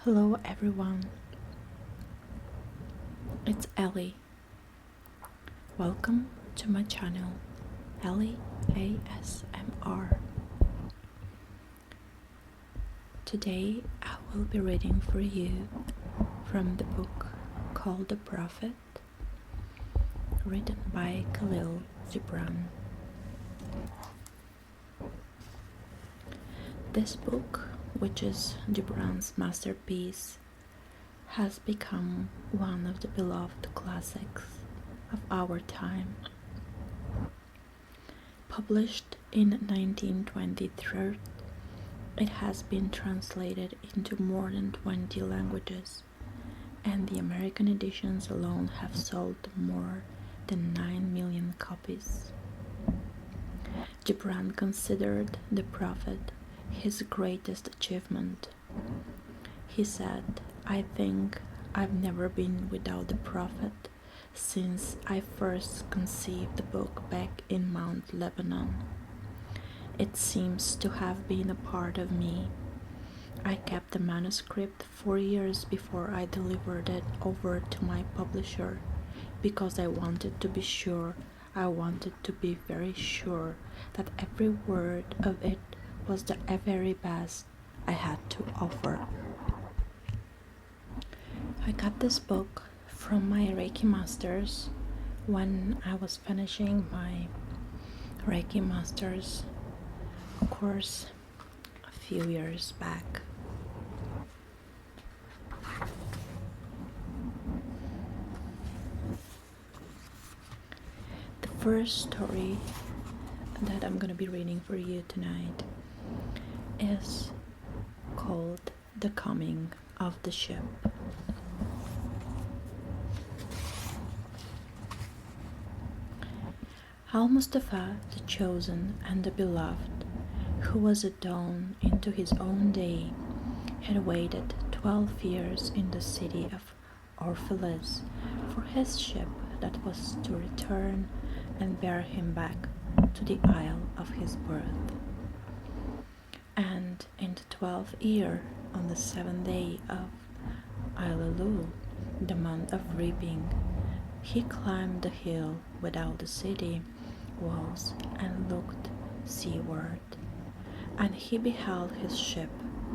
Hello everyone, it's Ellie. Welcome to my channel, EllieASMR. Today I will be reading for you from the book called The Prophet, written by Khalil Gibran. This book, which is Gibran's masterpiece, has become one of the beloved classics of our time. Published in 1923, it has been translated into more than 20 languages, and the American editions alone have sold more than 9 million copies. Gibran considered The Prophet his greatest achievement. He said, "I think I've never been without the Prophet since I first conceived the book back in Mount Lebanon. It seems to have been a part of me. I kept the manuscript 4 years before I delivered it over to my publisher because I wanted to be sure, I wanted to be very sure that every word of it was the very best I had to offer." I got this book from my Reiki Masters when I was finishing my Reiki Masters course a few years back. The first story that I'm going to be reading for you tonight is called The Coming of the Ship. Al-Mustafa, the chosen and the beloved, who was at dawn into his own day, had waited 12 years in the city of Orpheus for his ship that was to return and bear him back to the isle of his birth. And in the 12th year, on the 7th day of Elul, the month of reaping, he climbed the hill without the city walls and looked seaward, and he beheld his ship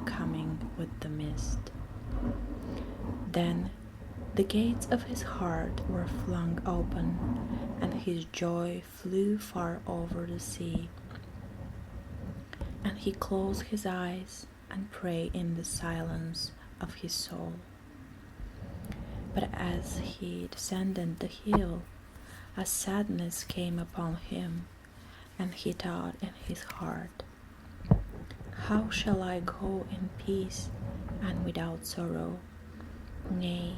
coming with the mist. Then the gates of his heart were flung open, and his joy flew far over the sea. And he closed his eyes and prayed in the silence of his soul. But as he descended the hill, a sadness came upon him, and he thought in his heart, "How shall I go in peace and without sorrow? Nay,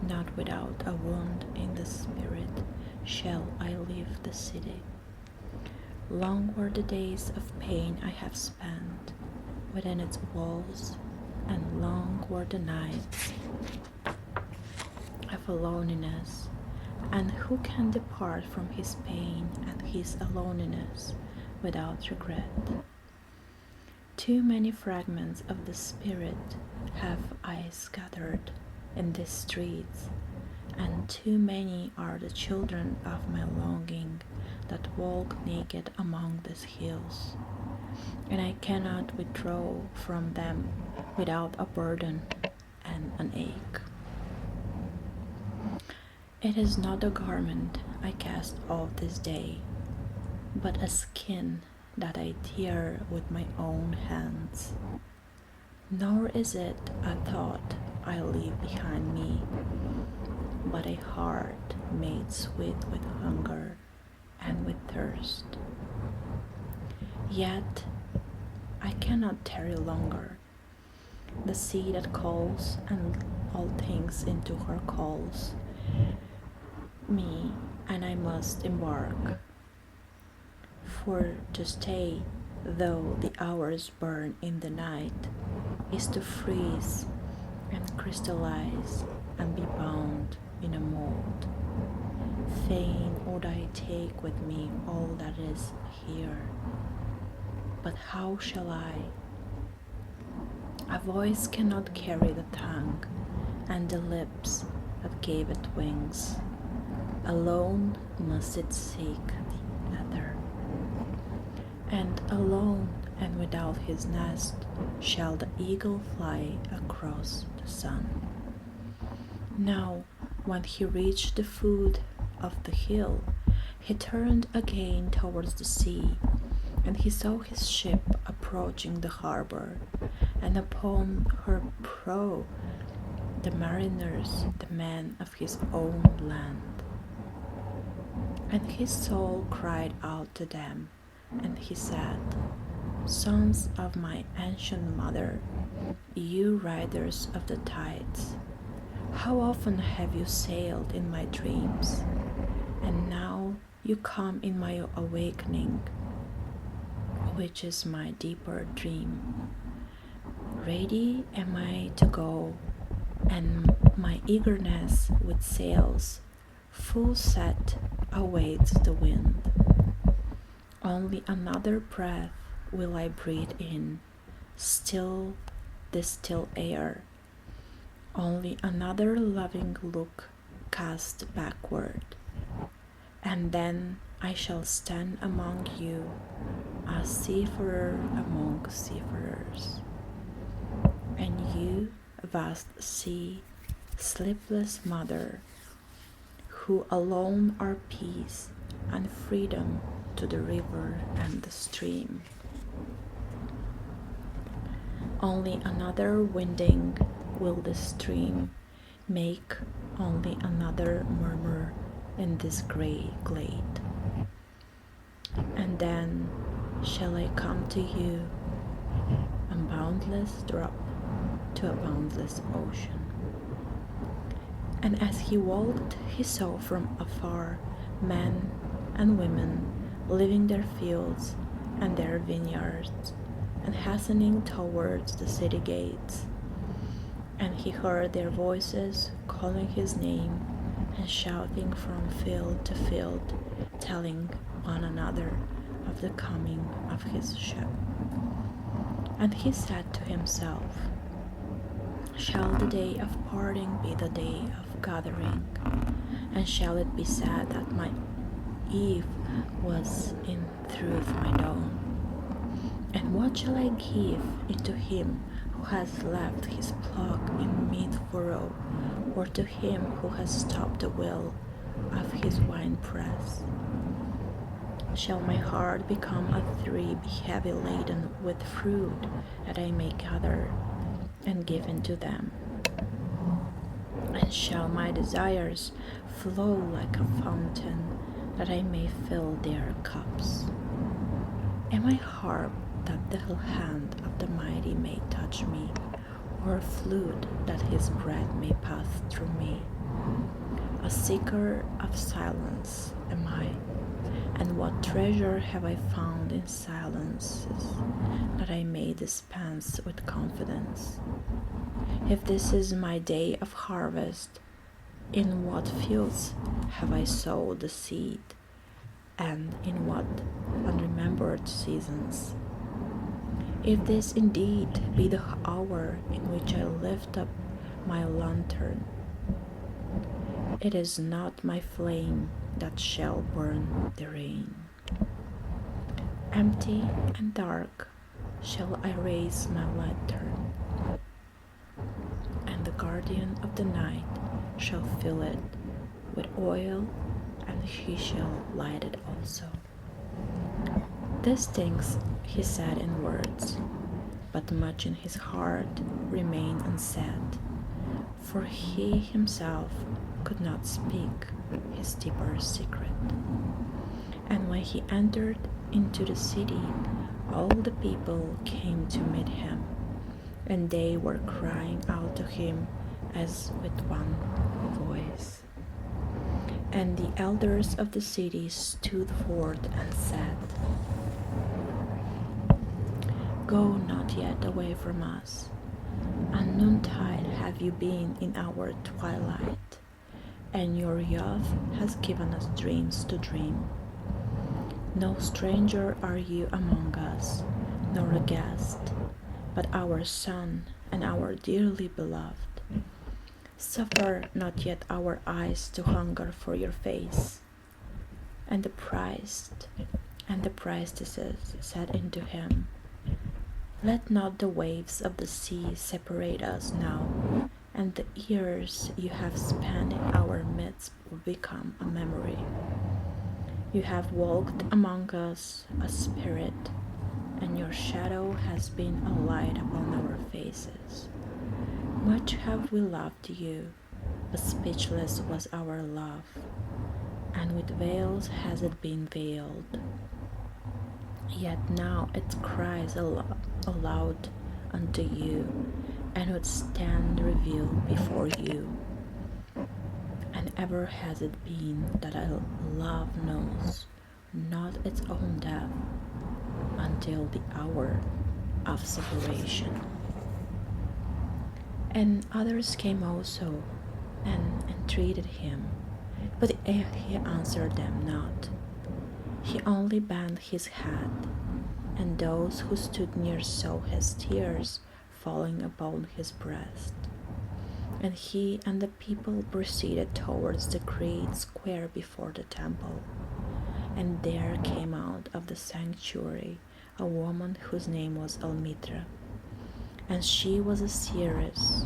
not without a wound in the spirit shall I leave the city. Long were the days of pain I have spent within its walls, and long were the nights of loneliness. And who can depart from his pain and his loneliness without regret? Too many fragments of the spirit have I scattered in these streets, and too many are the children of my longing that walk naked among these hills, and I cannot withdraw from them without a burden and an ache. It is not a garment I cast off this day, but a skin that I tear with my own hands. Nor is it a thought I leave behind me, but a heart made sweet with hunger and with thirst. Yet I cannot tarry longer. The sea that calls and all things into her calls me, and I must embark. For to stay, though the hours burn in the night, is to freeze and crystallize and be bound in a mold. Fain would I take with me all that is here, but how shall I? A voice cannot carry the tongue, and the lips that gave it wings. Alone must it seek the ether, and alone and without his nest shall the eagle fly across the sun. Now, when he reached the foot of the hill, he turned again towards the sea, and he saw his ship approaching the harbor, and upon her prow the mariners, the men of his own land. And his soul cried out to them, and he said, Sons of my ancient mother, you riders of the tides, how often have you sailed in my dreams, and now you come in my awakening, which is my deeper dream. Ready am I to go, and my eagerness with sails full set awaits the wind. Only another breath will I breathe in, still the still air. Only another loving look cast backward, and then I shall stand among you, a seafarer among seafarers. And you, vast sea, sleepless mother, who alone are peace and freedom to the river and the stream. Only another winding will the stream make, only another murmur in this grey glade. And then shall I come to you, a boundless drop to a boundless ocean. And as he walked, he saw from afar men and women leaving their fields and their vineyards and hastening towards the city gates. And he heard their voices calling his name and shouting from field to field, telling one another of the coming of his ship. And he said to himself, Shall the day of parting be the day of gathering? And shall it be said that my eve was in truth my dawn? And what shall I give into him who has left his plough in mid-furrow, or to him who has stopped the wheel of his winepress? Shall my heart become a tree heavy laden with fruit that I may gather and give unto them? And shall my desires flow like a fountain that I may fill their cups? Am I harp that the hand of the mighty may touch me, or a flute that his breath may pass through me? A seeker of silence am I, and what treasure have I found in silences that I may dispense with confidence? If this is my day of harvest, in what fields have I sowed the seed, and in what unremembered seasons? If this indeed be the hour in which I lift up my lantern, it is not my flame that shall burn the rain. Empty and dark shall I raise my lantern, and the guardian of the night shall fill it with oil, and he shall light it also. These things he said in words, but much in his heart remained unsaid, for he himself could not speak his deeper secret. And when he entered into the city, all the people came to meet him, and they were crying out to him as with one voice. And the elders of the city stood forth and said, Go not yet away from us. At noontide have you been in our twilight, and your youth has given us dreams to dream. No stranger are you among us, nor a guest, but our son and our dearly beloved. Suffer not yet our eyes to hunger for your face. And the priestesses said unto him, Let not the waves of the sea separate us now, and the years you have spent in our midst will become a memory. You have walked among us a spirit, and your shadow has been a light upon our faces. Much have we loved you, but speechless was our love, and with veils has it been veiled. Yet now it cries aloud unto you, and would stand revealed before you. And ever has it been that a love knows not its own death until the hour of separation. And others came also and entreated him, but he answered them not. He only bent his head, and those who stood near saw his tears falling upon his breast. And he and the people proceeded towards the great square before the temple. And there came out of the sanctuary a woman whose name was Almitra, and she was a seeress.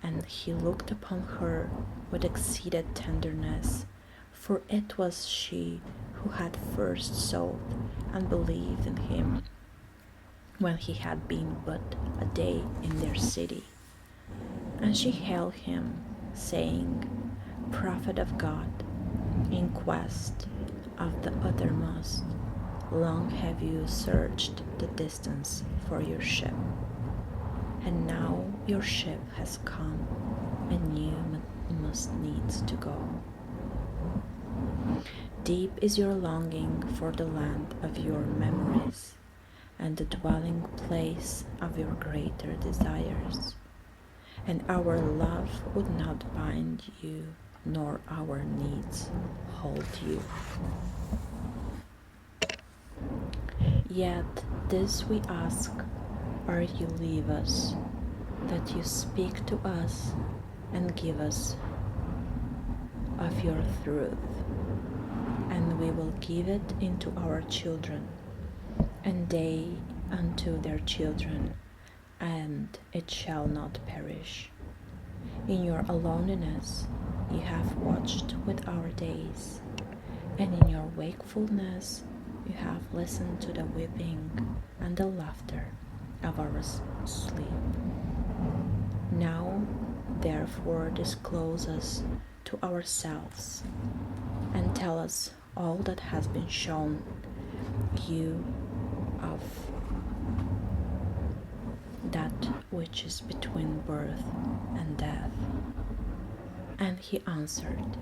And he looked upon her with exceeded tenderness, for it was she who had first sought and believed in him when he had been but a day in their city. And she hailed him, saying, Prophet of God, in quest of the uttermost, long have you searched the distance for your ship, and now your ship has come, and you must needs to go. Deep is your longing for the land of your memories, and the dwelling place of your greater desires. And our love would not bind you, nor our needs hold you. Yet this we ask, ere you leave us, that you speak to us and give us of your truth, and we will give it into our children, and they unto their children, and it shall not perish. In your aloneness you have watched with our days, and in your wakefulness you have listened to the weeping and the laughter of our sleep. Now, therefore, disclose us to ourselves, and tell us all that has been shown you of that which is between birth and death. And he answered,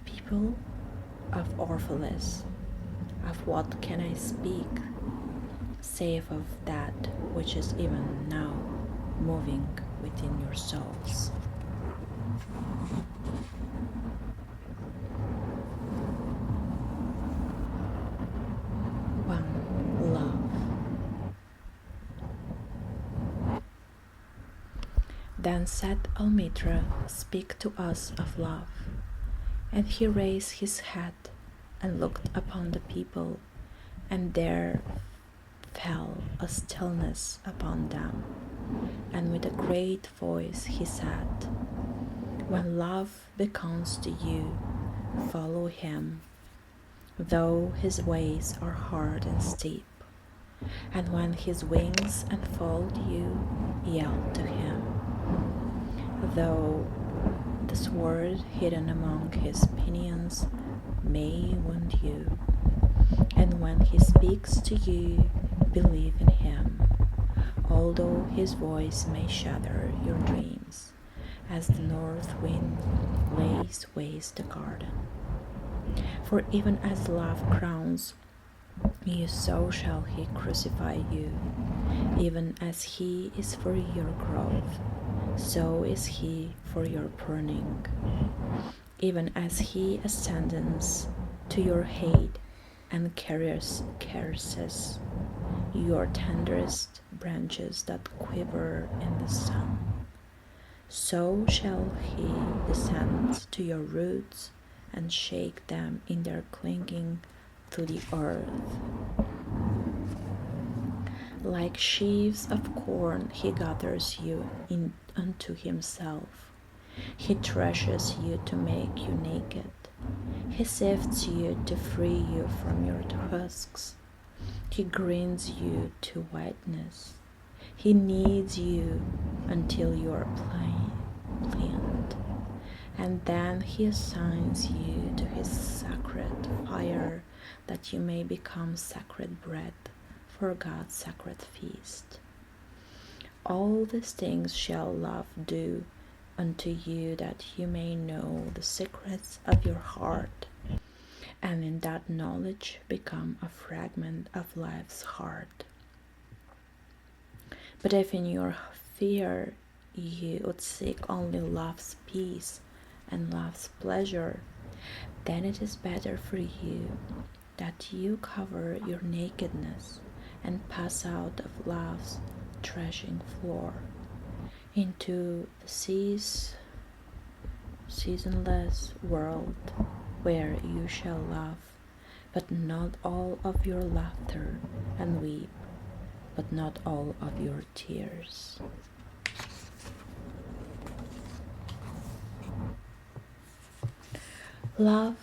People of Orphalus, of what can I speak, save of that which is even now moving within your souls? One love. Then said Almitra, Speak to us of love. And he raised his head and looked upon the people, and there fell a stillness upon them. And with a great voice he said, When love beckons to you, follow him, though his ways are hard and steep. And when his wings enfold you, yield to him, though the sword hidden among his pinions may wound you. And when he speaks to you, believe in him, although his voice may shatter your dreams, as the north wind lays waste the garden. For even as love crowns you, so shall he crucify you. Even as he is for your growth, so is he for your pruning. Even as he ascends to your hate and carries curses, your tenderest branches that quiver in the sun. So shall he descend to your roots and shake them in their clinging to the earth. Like sheaves of corn he gathers you in unto himself. He threshes you to make you naked. He sifts you to free you from your husks. He grinds you to whiteness. He kneads you until you are pliant, and then he assigns you to his sacred fire that you may become sacred bread for God's sacred feast. All these things shall love do unto you, that you may know the secrets of your heart, and in that knowledge become a fragment of life's heart. But if in your fear you would seek only love's peace and love's pleasure, then it is better for you that you cover your nakedness and pass out of love's threshing floor into the seasonless world, where you shall laugh, but not all of your laughter, and weep, but not all of your tears. Love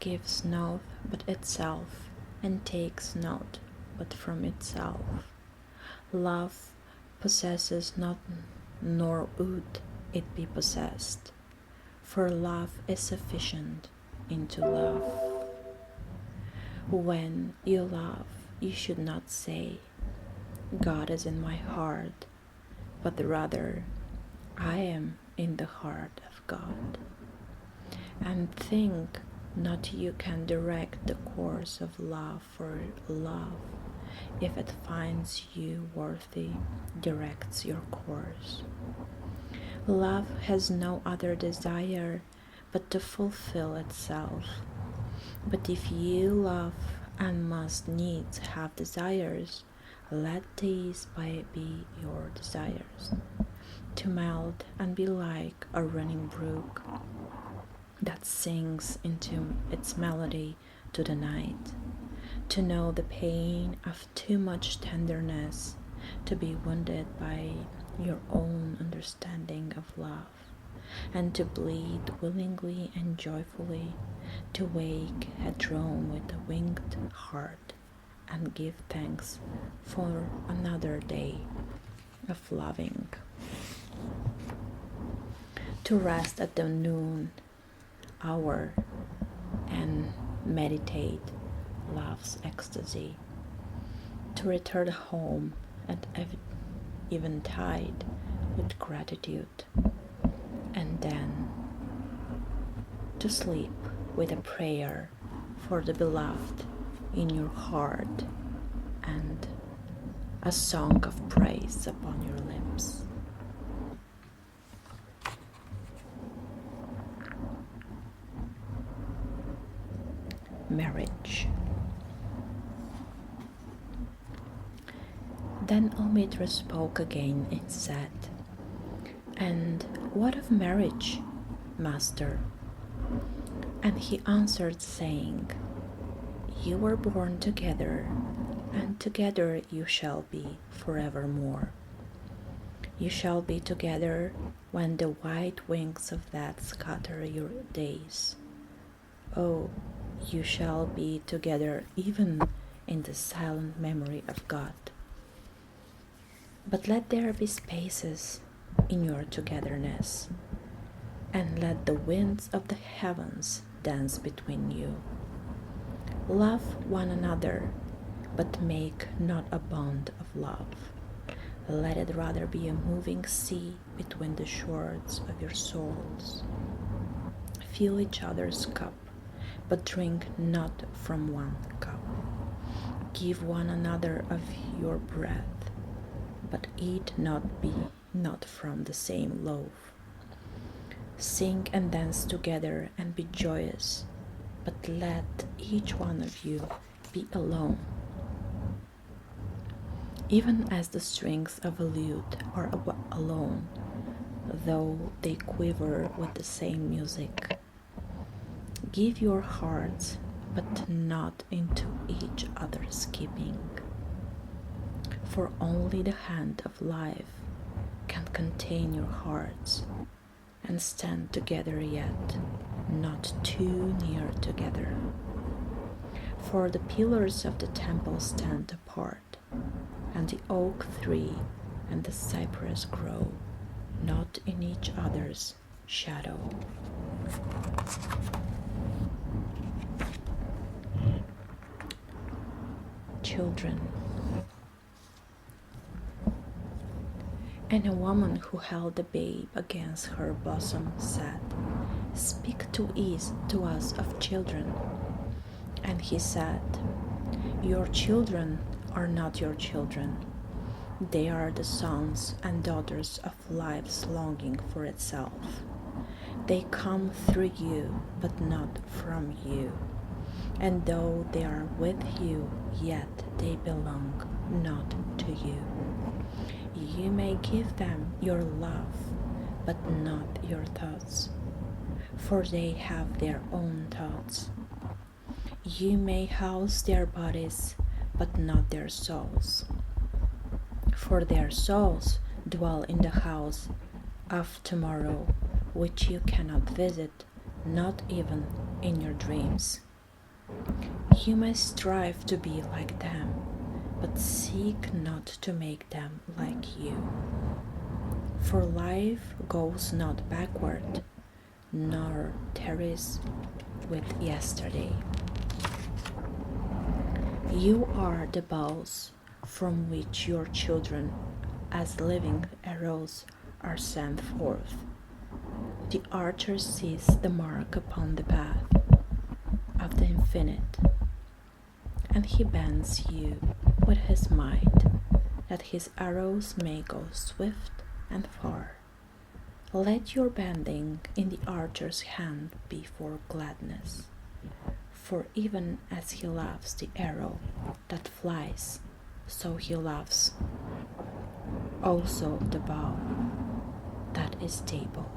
gives naught but itself, and takes naught but from itself. Love possesses not, nor would it be possessed, for love is sufficient into love. When you love, you should not say, God is in my heart, but rather, I am in the heart of God. And think not you can direct the course of love, for love, if it finds you worthy, directs your course. Love has no other desire but to fulfill itself. But if you love and must needs have desires, let these be your desires, to melt and be like a running brook that sings into its melody to the night, to know the pain of too much tenderness, to be wounded by your own understanding of love, and to bleed willingly and joyfully, to wake headstrong with a winged heart, and give thanks for another day of loving, to rest at the noon hour and meditate love's ecstasy, to return home at eventide with gratitude, and then to sleep with a prayer for the beloved in your heart and a song of praise upon your lips. Marriage. Then Omitra spoke again and said, And what of marriage, Master? And he answered, saying, You were born together, and together you shall be forevermore. You shall be together when the white wings of death scatter your days. Oh, you shall be together even in the silent memory of God. But let there be spaces in your togetherness, and let the winds of the heavens dance between you. Love one another, but make not a bond of love. Let it rather be a moving sea between the shores of your souls. Fill each other's cup, but drink not from one cup. Give one another of your bread, but eat not from the same loaf. Sing and dance together and be joyous, but let each one of you be alone. even as the strings of a lute are alone, though they quiver with the same music. Give your hearts, but not into each other's keeping, for only the hand of life can contain your hearts and stand together yet not too near together. For the pillars of the temple stand apart, and the oak tree and the cypress grow not in each other's shadow. Children. And a woman who held the babe against her bosom said, "Speak to us of children." And he said, "Your children are not your children. They are the sons and daughters of life's longing for itself. They come through you, but not from you. And though they are with you, yet they belong not to you. You may give them your love, but not your thoughts, for they have their own thoughts. You may house their bodies, but not their souls, for their souls dwell in the house of tomorrow, which you cannot visit, not even in your dreams. You may strive to be like them, but seek not to make them like you. For life goes not backward, nor tarries with yesterday. You are the bows from which your children, as living arrows, are sent forth. The archer sees the mark upon the path of the infinite, and he bends you with his might, that his arrows may go swift and far. Let your bending in the archer's hand be for gladness, for even as he loves the arrow that flies, so he loves also the bow that is stable.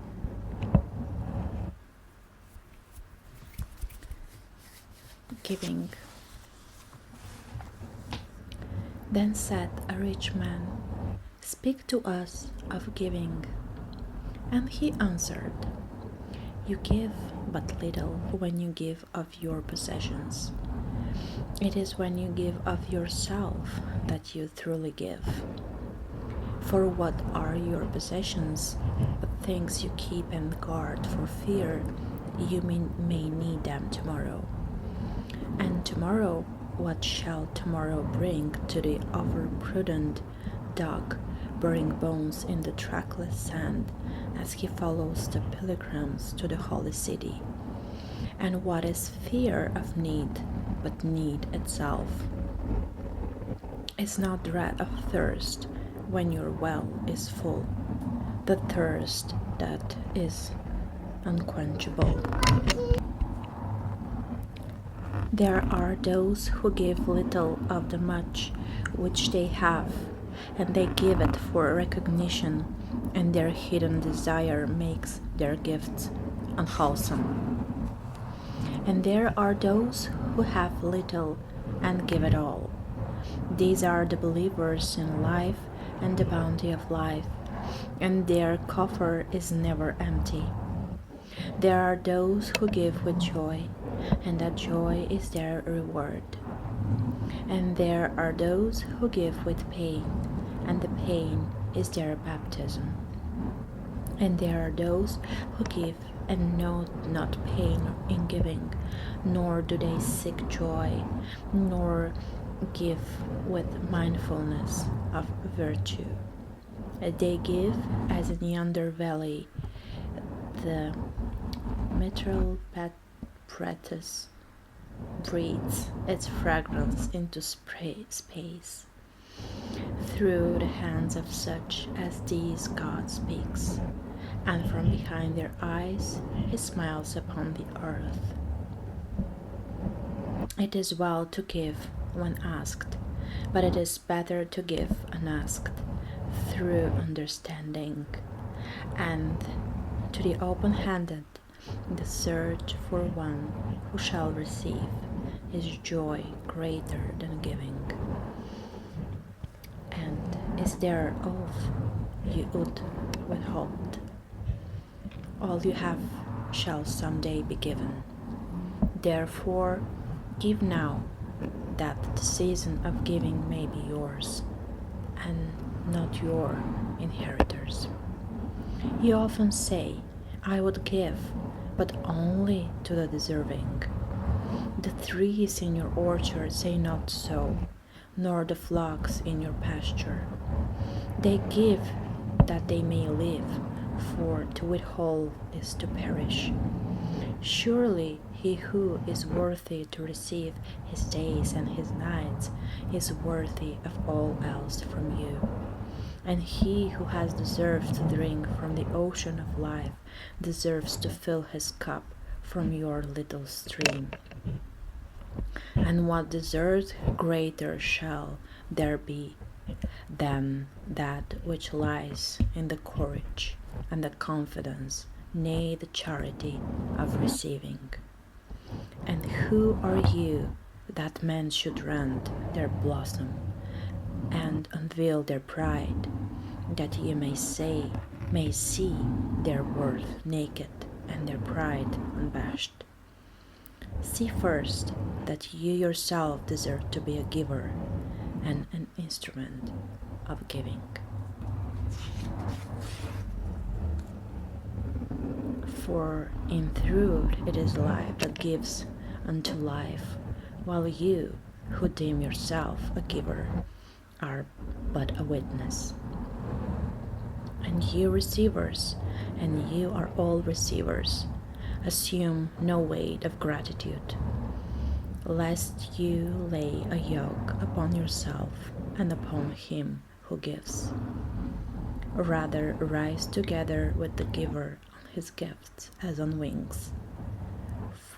Giving. Then said a rich man, "Speak to us of giving." And he answered, "You give but little when you give of your possessions. It is when you give of yourself that you truly give. For what are your possessions but things you keep and guard for fear you may need them tomorrow? And tomorrow, what shall tomorrow bring to the overprudent dog, burying bones in the trackless sand as he follows the pilgrims to the holy city? And what is fear of need but need itself? Is not dread of thirst when your well is full, the thirst that is unquenchable? There are those who give little of the much which they have, and they give it for recognition, and their hidden desire makes their gifts unwholesome. And there are those who have little and give it all. These are the believers in life and the bounty of life, and their coffer is never empty. There are those who give with joy, and that joy is their reward. And there are those who give with pain, and the pain is their baptism. And there are those who give and know not pain in giving, nor do they seek joy, nor give with mindfulness of virtue. They give as in yonder valley the mitral patratus breathes its fragrance into space. Through the hands of such as these God speaks, and from behind their eyes he smiles upon the earth. It is well to give when asked, but it is better to give unasked through understanding. And to the open-handed, the search for one who shall receive is joy greater than giving. And is there aught you would withhold? All you have shall someday be given. Therefore, give now, that the season of giving may be yours, and not your inheritors. You often say, I would give, but only to the deserving. The trees in your orchard say not so, nor the flocks in your pasture. They give that they may live, for to withhold is to perish. Surely he who is worthy to receive his days and his nights is worthy of all else from you. And he who has deserved to drink from the ocean of life deserves to fill his cup from your little stream. And what desert greater shall there be than that which lies in the courage and the confidence, nay, the charity of receiving? And who are you that men should rend their blossom and unveil their pride, that ye may see their worth naked and their pride unabashed? See first that you yourself deserve to be a giver and an instrument of giving. For in truth it is life that gives unto life, while you, who deem yourself a giver, are but a witness. And you receivers, and you are all receivers, assume no weight of gratitude, lest you lay a yoke upon yourself and upon him who gives. Rather rise together with the giver on his gifts as on wings.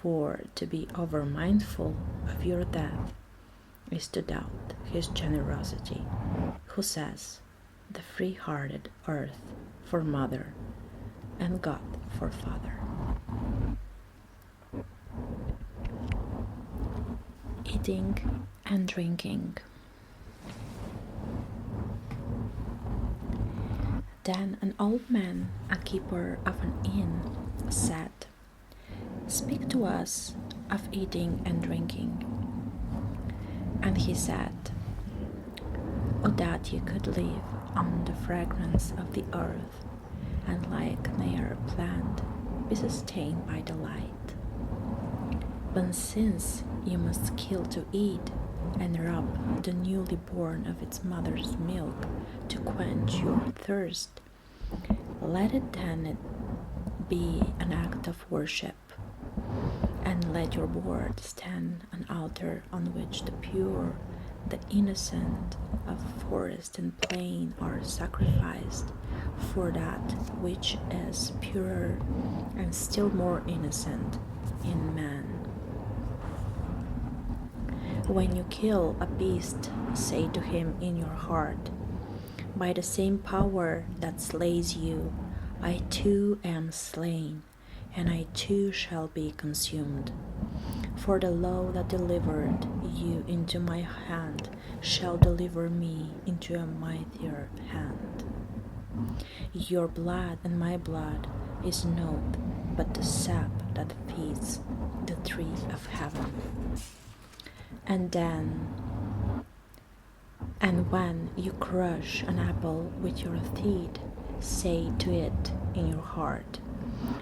For to be over-mindful of your death is to doubt his generosity, who says, the free-hearted earth for mother and God for father. Eating and drinking. Then an old man, a keeper of an inn, said, Speak to us of eating and drinking. And he said, O that you could live on the fragrance of the earth, and like an air plant be sustained by the light. But since you must kill to eat, and rob the newly born of its mother's milk to quench your thirst, let it then be an act of worship, and let your board stand an altar on which the pure, the innocent of forest and plain are sacrificed for that which is purer and still more innocent in man. When you kill a beast, say to him in your heart, by the same power that slays you, I too am slain, and I too shall be consumed. For the law that delivered you into my hand shall deliver me into a mightier hand. Your blood and my blood is naught but the sap that feeds the tree of heaven. And when you crush an apple with your teeth, say to it in your heart,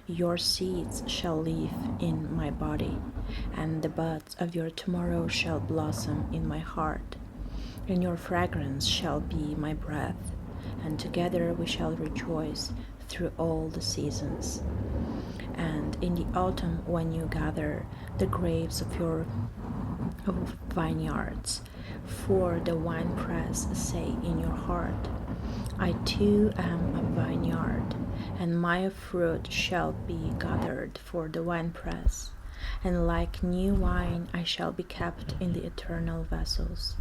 your seeds shall live in my body, and the buds of your tomorrow shall blossom in my heart, and your fragrance shall be my breath, and together we shall rejoice through all the seasons. And in the autumn, when you gather the grapes of your vineyards, for the winepress, say in your heart, I too am a vineyard, and my fruit shall be gathered for the winepress, and like new wine I shall be kept in the eternal vessels.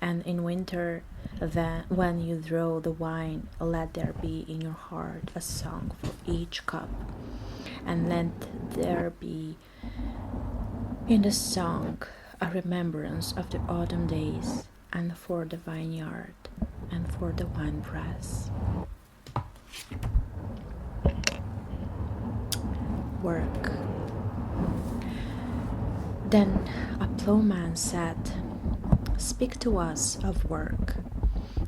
And in winter, then when you draw the wine, let there be in your heart a song for each cup, and let there be in the song a remembrance of the autumn days, and for the vineyard, and for the winepress. Work. Then a plowman said, "Speak to us of work."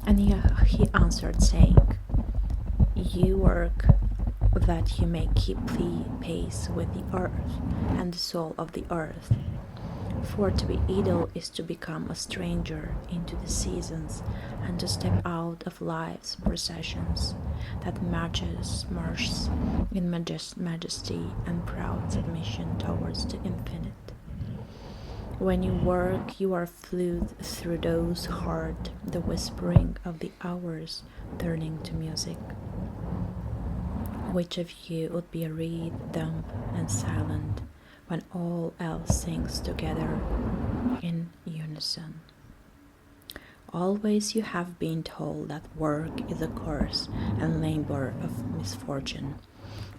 And he answered, saying, "You work that you may keep pace with the earth and the soul of the earth. For to be idle is to become a stranger into the seasons, and to step out of life's processions that marches in majesty and proud submission towards the infinite. When you work, you are flued through those heart, the whispering of the hours turning to music. Which of you would be a reed, dumb and silent, when all else sings together in unison? Always you have been told that work is a curse and labor of misfortune.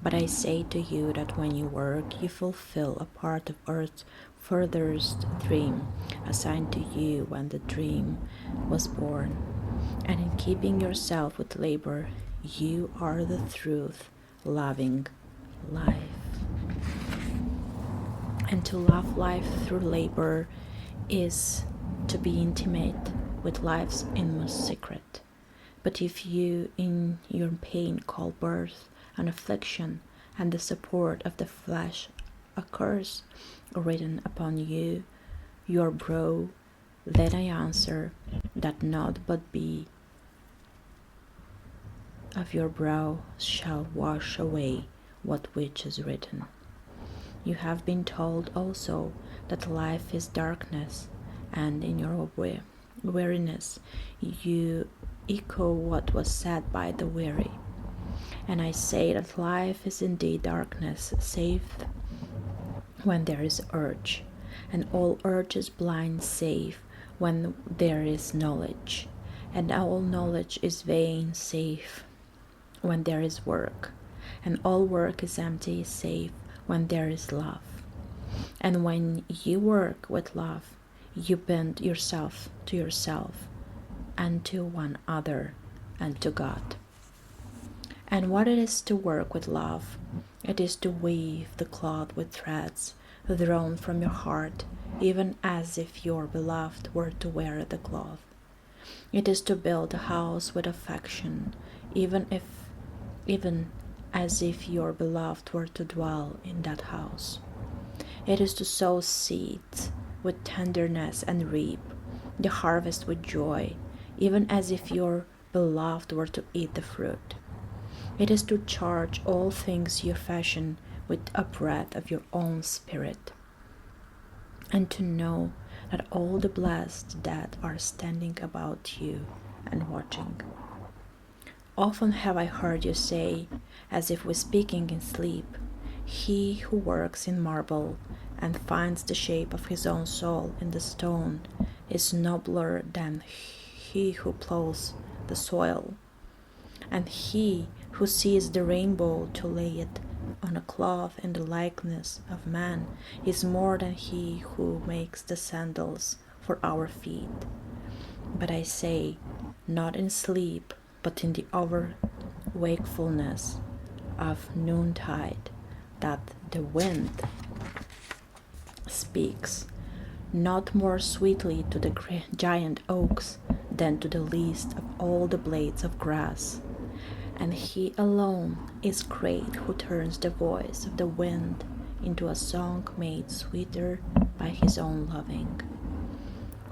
But I say to you that when you work, you fulfill a part of earth's furthest dream, assigned to you when the dream was born. And in keeping yourself with labor, you are the truth, loving life. And to love life through labor is to be intimate with life's inmost secret. But if you in your pain call birth an affliction, and the support of the flesh a curse written upon you, your brow, then I answer that naught but be of your brow shall wash away what which is written. You have been told also that life is darkness, and in your weariness you echo what was said by the weary. And I say that life is indeed darkness, save when there is urge, and all urge is blind save when there is knowledge, and all knowledge is vain save when there is work, and all work is empty save when there is love. And when you work with love, you bend yourself to yourself, and to one another, and to God. And what it is to work with love, it is to weave the cloth with threads drawn from your heart, even as if your beloved were to wear the cloth. It is to build a house with affection, even as if your beloved were to dwell in that house. It is to sow seeds with tenderness and reap the harvest with joy, even as if your beloved were to eat the fruit. It is to charge all things you fashion with a breath of your own spirit, and to know that all the blessed that are standing about you and watching. Often have I heard you say, as if speaking in sleep, "He who works in marble and finds the shape of his own soul in the stone is nobler than he who plows the soil, and he who sees the rainbow to lay it on a cloth in the likeness of man is more than he who makes the sandals for our feet." But I say, not in sleep, but in the wakefulness of noontide, that the wind speaks not more sweetly to the giant oaks than to the least of all the blades of grass. And he alone is great who turns the voice of the wind into a song made sweeter by his own loving.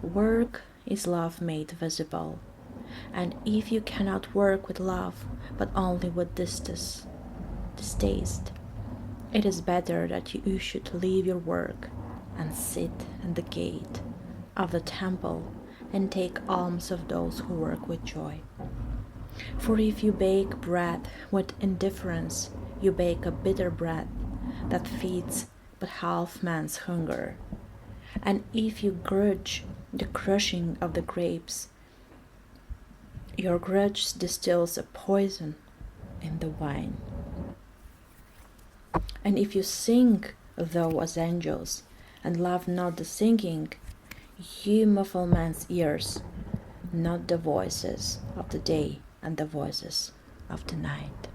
Work is love made visible, and if you cannot work with love, but only with distaste, it is better that you should leave your work and sit at the gate of the temple and take alms of those who work with joy. For if you bake bread with indifference, you bake a bitter bread that feeds but half man's hunger. And if you grudge the crushing of the grapes. Your grudge distills a poison in the wine. And if you sing, though as angels, and love not the singing, you muffle man's ears, not the voices of the day and the voices of the night.